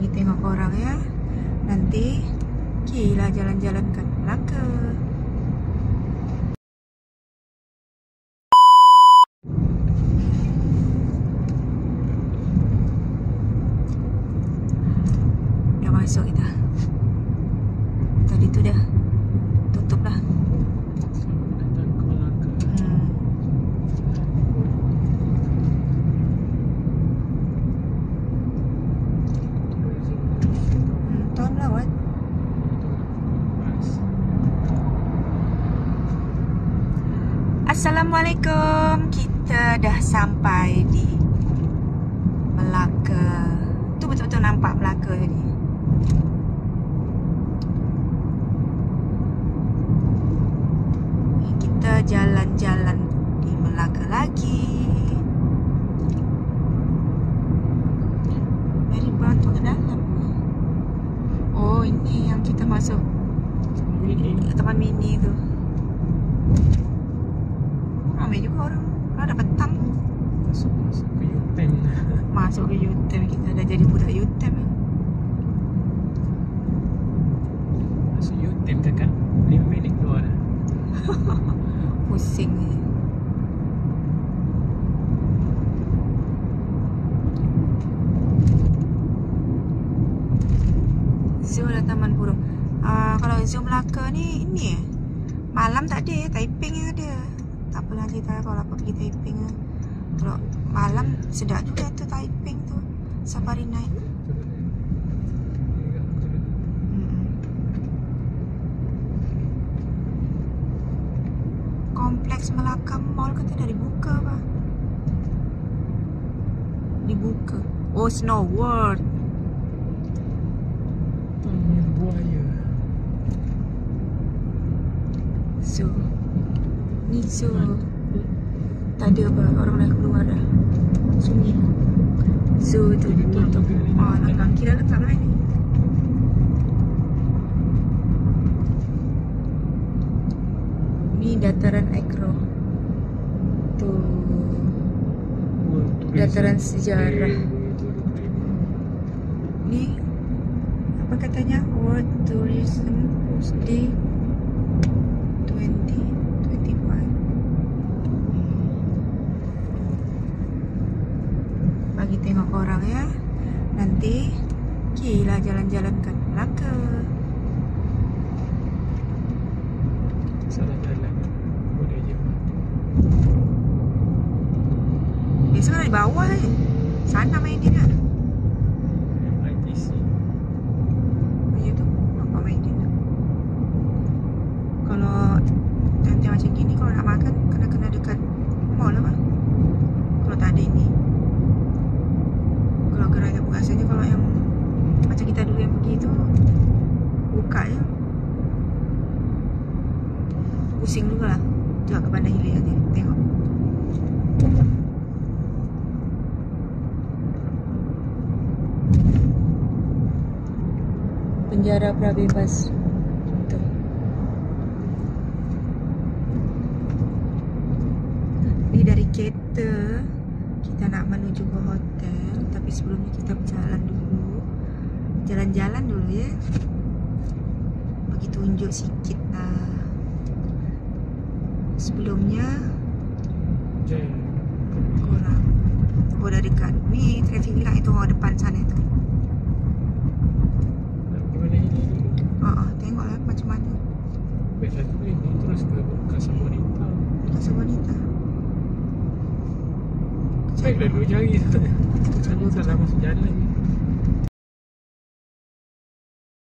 Bagi tengok korang ya. Nanti Kilah jalan-jalan kat Melaka. Dah masuk kita. Tadi tu dah tutup lah. Tahun lawat. Assalamualaikum. Kita dah sampai di Melaka. Tu betul-betul nampak Melaka tadi. Kita jalan-jalan di Melaka lagi. Mary Brown tu ke dalam. Oh, ini yang kita masuk Taman Mini tu. Ramai juga orang. Kalau dah petang Masuk ke U-turn. masuk ke U-turn. Kita dah jadi budak U-turn. Masuk U-turn kakak 5 minit keluar dah. Pusing ni. Zoo dah Taman Burung. Kalau Zoo Melaka ni ini malam tak ada, Taiping yang ada. Tak apalah cerita kalau apa pergi Taiping. Kalau malam sedap juga tu Taiping tu. Safari night. Kompleks Melaka Mall kata dah dibuka apa? Dibuka. Oh, Snow World. Buaya. Zoo. Ni zoo. Tak ada apa, orang dah keluar dah. Sunyi. Zoo tu ditutup. Langkah kira letak mana ni? Ni dataran Agro. Tu dataran sejarah. Ni apa katanya? World Tourism Day 2021. Bagi tengok korang ya. Nanti Kilah jalan-jalan kat Melaka. Salah jalan. Boleh je. Biasa kan di bawah je. Sana main dia nak. MITC. Ya tu, apa main dia nak. Kalau time-time macam gini, kalau nak makan kena dekat mall lah bang. Kalau tak ada ini. Kalau gerai tak buka saja, kalau yang macam kita dulu yang pergi tu buka je. Pusing juga lah. Tengok ke Bandar Hilir nanti. Tengok. Penjara prabebas. Tu. Ni dari kereta kita nak menuju ke hotel, tapi sebelumnya kita berjalan dulu. Jalan-jalan dulu ya. Bagi tunjuk sikit lah. Sebelumnya korang. Oh, dah dekat. Ni traffic light itu orang depan sana tu. Gimana ini dulu? Tengoklah macam mana. Baik satu ini terus ke Casa Bonita. Casa Bonita. Baik lalu cari. Macam salah masuk jalan ni.